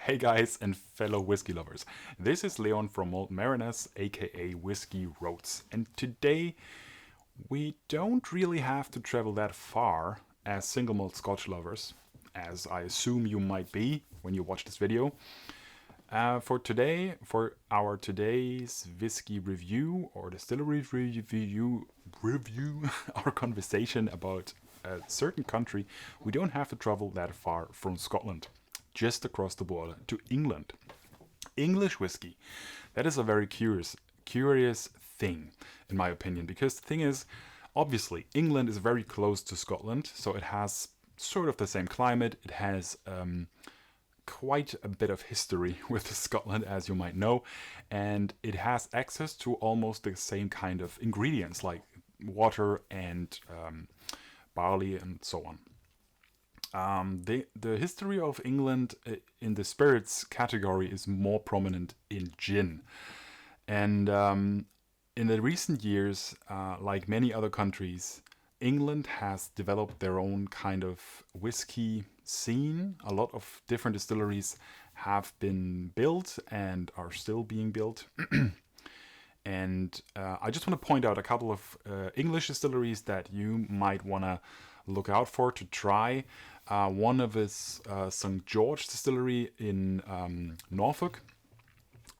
Hey guys and fellow whiskey lovers, this is Leon from Malt Mariners, aka Whiskey Roads, and today we don't really have to travel that far as single malt scotch lovers, as I assume you might be when you watch this video. For our today's whiskey review or distillery review, our conversation about a certain country, we don't have to travel that far from Scotland, just across the border to England. English whiskey, that is a very curious thing, in my opinion, because the thing is, obviously, England is very close to Scotland, so it has sort of the same climate. It has quite a bit of history with Scotland, as you might know, and it has access to almost the same kind of ingredients like water and barley and so on. The history of England in the spirits category is more prominent in gin, and in the recent years, like many other countries, England has developed their own kind of whiskey scene. A lot of different distilleries have been built and are still being built. And I just want to point out a couple of English distilleries that you might want to look out for to try. One of is St. George Distillery in Norfolk.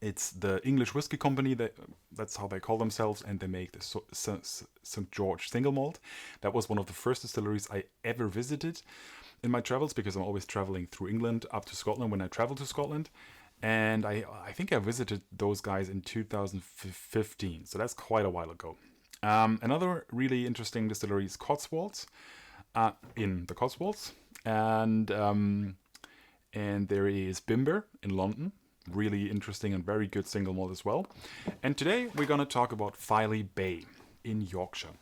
It's the English Whisky Company, that's how they call themselves, and they make the St. George single malt. That was one of the first distilleries I ever visited in my travels, because I'm always traveling through England up to Scotland when I travel to Scotland. And I think I visited those guys in 2015, so that's quite a while ago. Another really interesting distillery is Cotswolds, in the Cotswolds, and there is Bimber in London, really interesting and very good single malt as well. And today we're going to talk about Filey Bay in Yorkshire.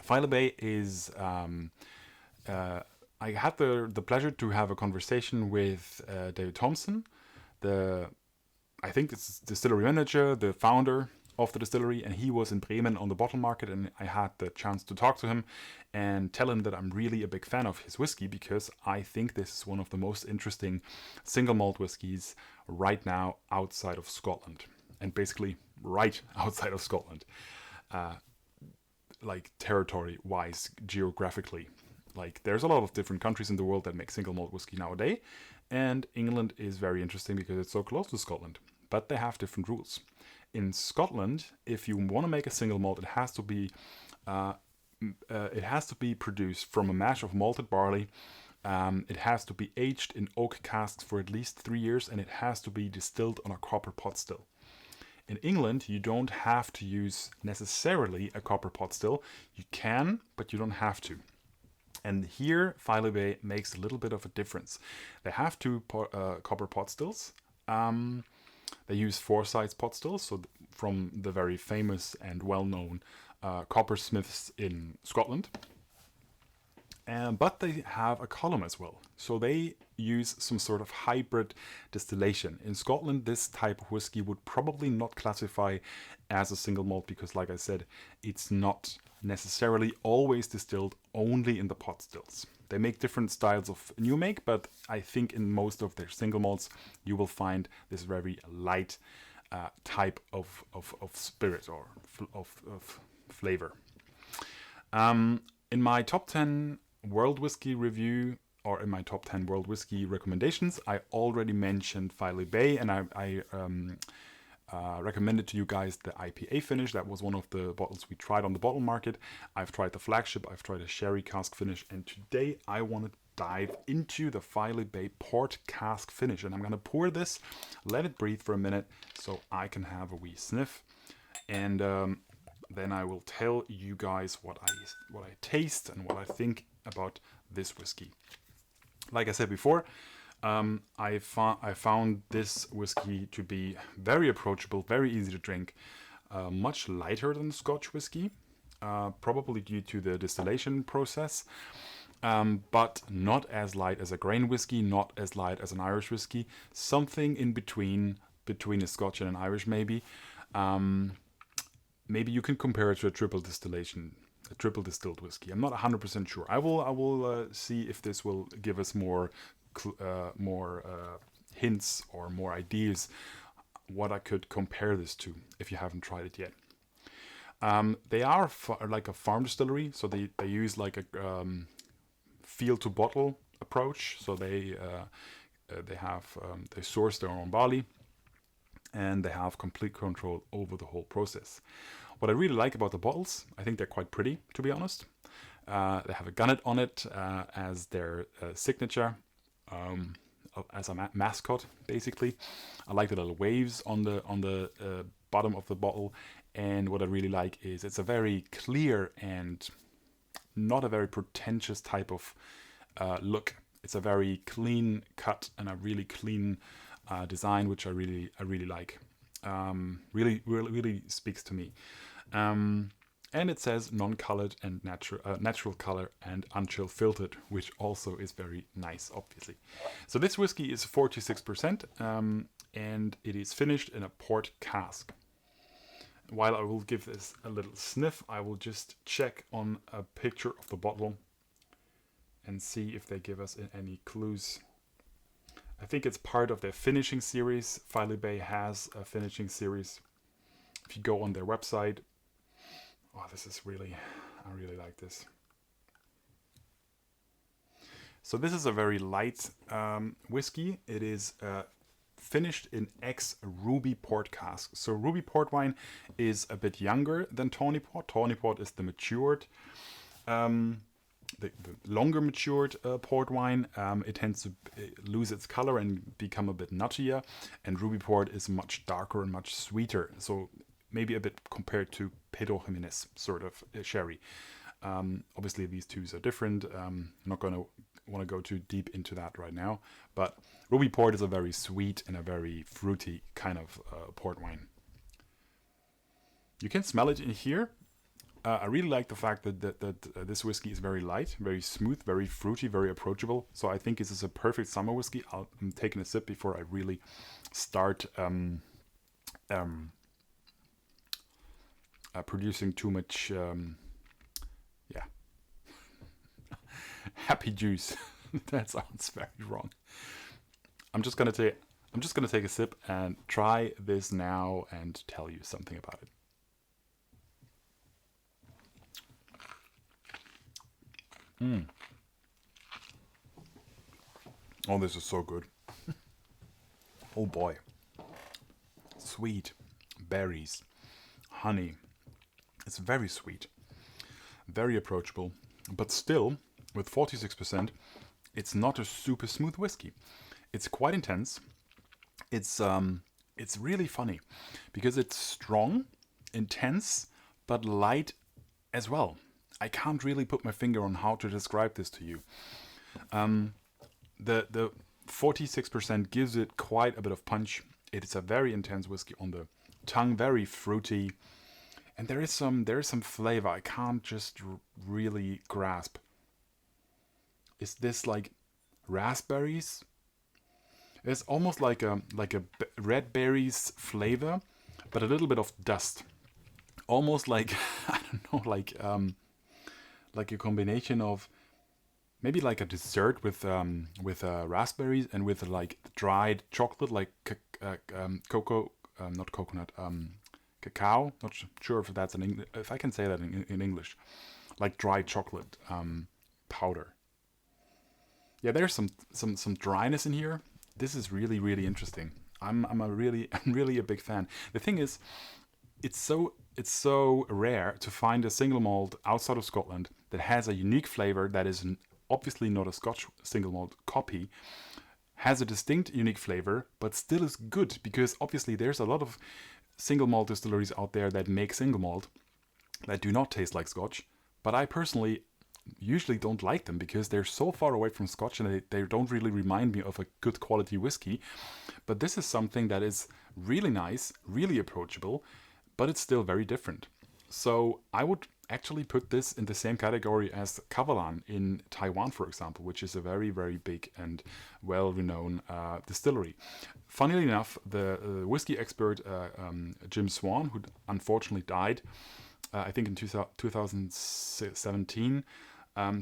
Filey Bay is I had the pleasure to have a conversation with David Thompson, I think it's distillery manager, the founder of the distillery, and he was in Bremen on the bottle market, and I had the chance to talk to him and tell him that I'm really a big fan of his whiskey, because I think this is one of the most interesting single malt whiskies right now outside of Scotland, and basically right outside of Scotland, like territory wise, geographically. Like, there's a lot of different countries in the world that make single malt whiskey nowadays, and England is very interesting because it's so close to Scotland. But they have different rules. In Scotland, if you want to make a single malt, it has to be produced from a mash of malted barley. It has to be aged in oak casks for at least 3 years, and it has to be distilled on a copper pot still. In England, you don't have to use necessarily a copper pot still. You can, but you don't have to. And here, Filey Bay makes a little bit of a difference. They have two copper pot stills. They use four-sides pot stills, so from the very famous and well-known coppersmiths in Scotland. But they have a column as well. So they use some sort of hybrid distillation. In Scotland, this type of whiskey would probably not classify as a single malt because, like I said, it's not necessarily always distilled only in the pot stills. They make different styles of new make, but I think in most of their single malts you will find this very light type of spirit or of flavor. In my top 10 world whiskey review, or in my top 10 world whiskey recommendations, I already mentioned Filey Bay, and I recommended to you guys the IPA finish. That was one of the bottles we tried on the bottle market. I've tried the flagship, I've tried a sherry cask finish, and today I want to dive into the Filey Bay Port cask finish. And I'm going to pour this, let it breathe for a minute so I can have a wee sniff, and then I will tell you guys what I taste and what I think about this whiskey. Like I said before, I found this whiskey to be very approachable, very easy to drink, much lighter than Scotch whiskey, probably due to the distillation process, but not as light as a grain whiskey, not as light as an Irish whiskey, something in between a Scotch and an Irish maybe. Maybe you can compare it to a triple distilled whiskey. I'm not 100% sure. I will see if this will give us more hints or more ideas what I could compare this to if you haven't tried it yet. They are like a farm distillery, so they use like a field to bottle approach. So they source their own barley, and they have complete control over the whole process. What I really like about the bottles, I think they're quite pretty, to be honest. They have a gunnet on it as their signature, as a mascot, basically. I like the little waves on the bottom of the bottle, and what I really like is it's a very clear and not a very pretentious type of look. It's a very clean cut and a really clean design, which I really like. Really speaks to me. And it says non-colored and natural color and unchill filtered, which also is very nice, obviously. So this whiskey is 46%, and it is finished in a port cask. While I will give this a little sniff, I will just check on a picture of the bottle and see if they give us any clues. I think it's part of their finishing series. Filey Bay has a finishing series. If you go on their website, oh, this is really, I really like this. So this is a very light whiskey. It is finished in ex-ruby port cask. So ruby port wine is a bit younger than tawny port. Tawny port is the matured, the longer matured port wine. It tends to lose its color and become a bit nuttier. And ruby port is much darker and much sweeter. So maybe a bit compared to Pedro Jimenez sort of sherry. Obviously these two are different. I'm not going to want to go too deep into that right now, but ruby port is a very sweet and a very fruity kind of port wine. You can smell it in here. I really like the fact that this whiskey is very light, very smooth, very fruity, very approachable. So I think this is a perfect summer whiskey. I'm taking a sip before I really start producing too much happy juice. That sounds very wrong. I'm just gonna take a sip and try this now and tell you something about it. Oh, this is so good. Oh boy. Sweet berries, honey. It's very sweet, very approachable, but still, with 46%, it's not a super smooth whiskey. It's quite intense. It's really funny because it's strong, intense, but light as well. I can't really put my finger on how to describe this to you. The 46% gives it quite a bit of punch. It is a very intense whiskey on the tongue, very fruity, and there is some flavor I can't just really grasp. Is this like raspberries? It's almost like a red berries flavor, but a little bit of dust. Almost like I don't know, like a combination of maybe like a dessert with raspberries and with like dried chocolate, like cocoa, not coconut, cacao. Not sure if that's if I can say that in English, like dried chocolate powder. Yeah, there's some dryness in here. This is really interesting. I'm really a big fan. The thing is, it's so rare to find a single malt outside of Scotland that has a unique flavor that is obviously not a Scotch single malt copy, has a distinct unique flavor, but still is good, because obviously there's a lot of single malt distilleries out there that make single malt that do not taste like Scotch, but I personally usually don't like them because they're so far away from Scotch and they don't really remind me of a good quality whiskey. But this is something that is really nice, really approachable, but it's still very different. So I would actually put this in the same category as Kavalan in Taiwan, for example, which is a very big and well-renowned distillery. Funnily enough, the whiskey expert Jim Swan, who unfortunately died, I think in 2017,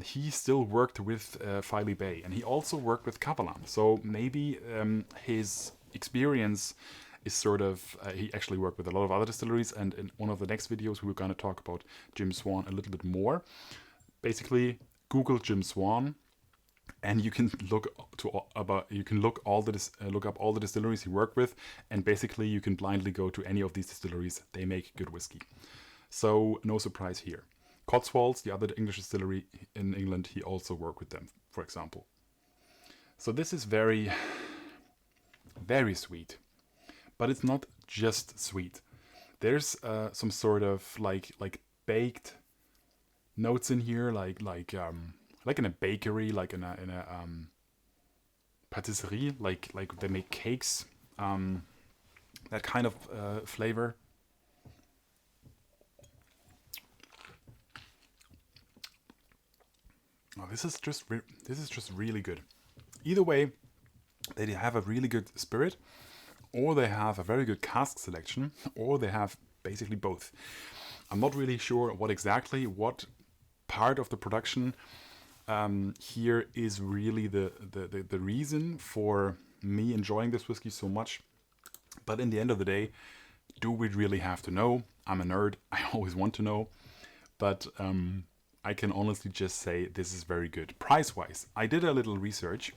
he still worked with Filey Bay, and he also worked with Kavalan. So maybe his experience is sort of, he actually worked with a lot of other distilleries, and in one of the next videos we were going to talk about Jim Swan a little bit more. Basically, Google Jim Swan, and you can look look up all the distilleries he worked with, and basically you can blindly go to any of these distilleries. They make good whiskey, so no surprise here. Cotswolds, the other English distillery in England, he also worked with them, for example. So this is very, very sweet, but it's not just sweet. There's some sort of like baked notes in here, like in a bakery, like in a patisserie, like they make cakes. That kind of flavor. Oh, this is just really good. Either way, they have a really good spirit, or they have a very good cask selection, or they have basically both. I'm not really sure what part of the production here is really the reason for me enjoying this whiskey so much. But in the end of the day, do we really have to know? I'm a nerd. I always want to know. But I can honestly just say this is very good. Price-wise, I did a little research,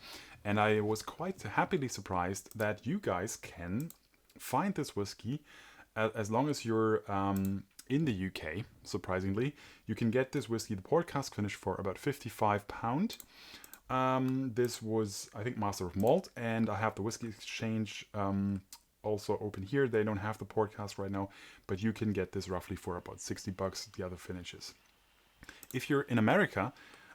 and I was quite happily surprised that you guys can find this whiskey as long as you're in the UK. Surprisingly, you can get this whiskey, the port cask finish, for about £55. This was, I think, Master of Malt, and I have the Whiskey Exchange also open here. They don't have the port cask right now, but you can get this roughly for about $60, the other finishes. If you're in America,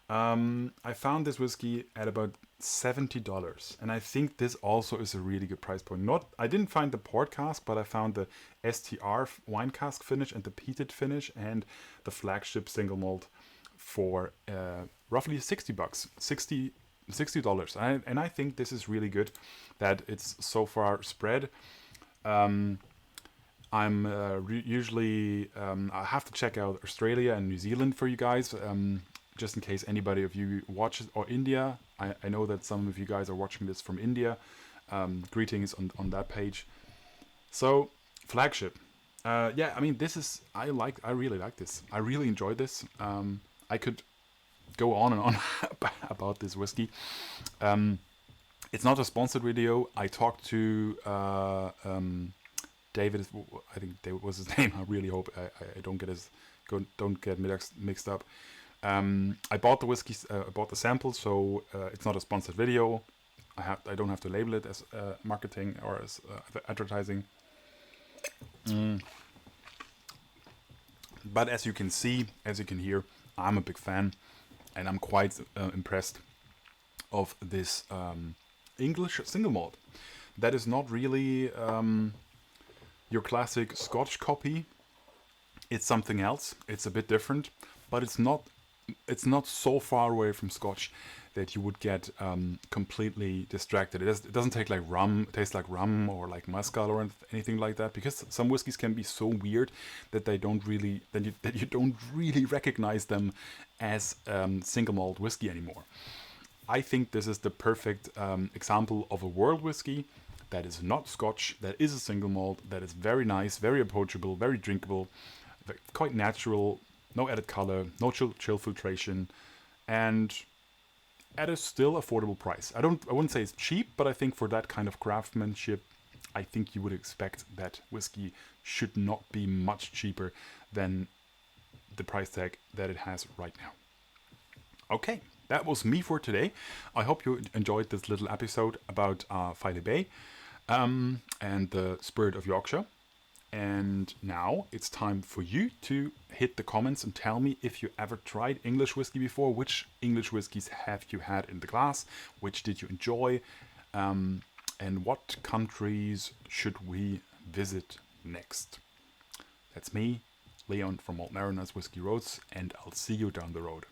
I found this whiskey at about $70, and I think this also is a really good price point. I didn't find the port cask, but I found the STR wine cask finish and the peated finish and the flagship single malt for roughly $60, $60. And I think this is really good that it's so far spread. I'm usually I have to check out Australia and New Zealand for you guys, just in case anybody of you watches, or India. I know that some of you guys are watching this from India. Greetings on that page. So flagship, yeah. I mean, this is I really like this. I really enjoyed this. I could go on and on about this whiskey. It's not a sponsored video. I talked to David, I think David was his name. I really hope I don't get mixed up. I bought the whiskey, I bought the sample, so it's not a sponsored video. I don't have to label it as marketing or as advertising. But as you can see, as you can hear, I'm a big fan, and I'm quite impressed of this English single malt. That is not really your classic Scotch copy. It's something else. It's a bit different, but it's not so far away from Scotch that you would get completely distracted. It doesn't taste like rum or like mezcal or anything like that, because some whiskeys can be so weird that you don't really recognize them as single malt whiskey anymore. I think this is the perfect example of a world whiskey that is not Scotch, that is a single malt, that is very nice, very approachable, very drinkable, quite natural, no added color, no chill filtration, and at a still affordable price. I wouldn't say it's cheap, but I think for that kind of craftsmanship, I think you would expect that whiskey should not be much cheaper than the price tag that it has right now. Okay, that was me for today. I hope you enjoyed this little episode about Filey Bay and the Spirit of Yorkshire. And now it's time for you to hit the comments and tell me if you ever tried English whiskey before. Which English whiskies have you had in the glass? Which did you enjoy? And what countries should we visit next? That's me, Leon from Malt Mariners Whiskey Roads, and I'll see you down the road.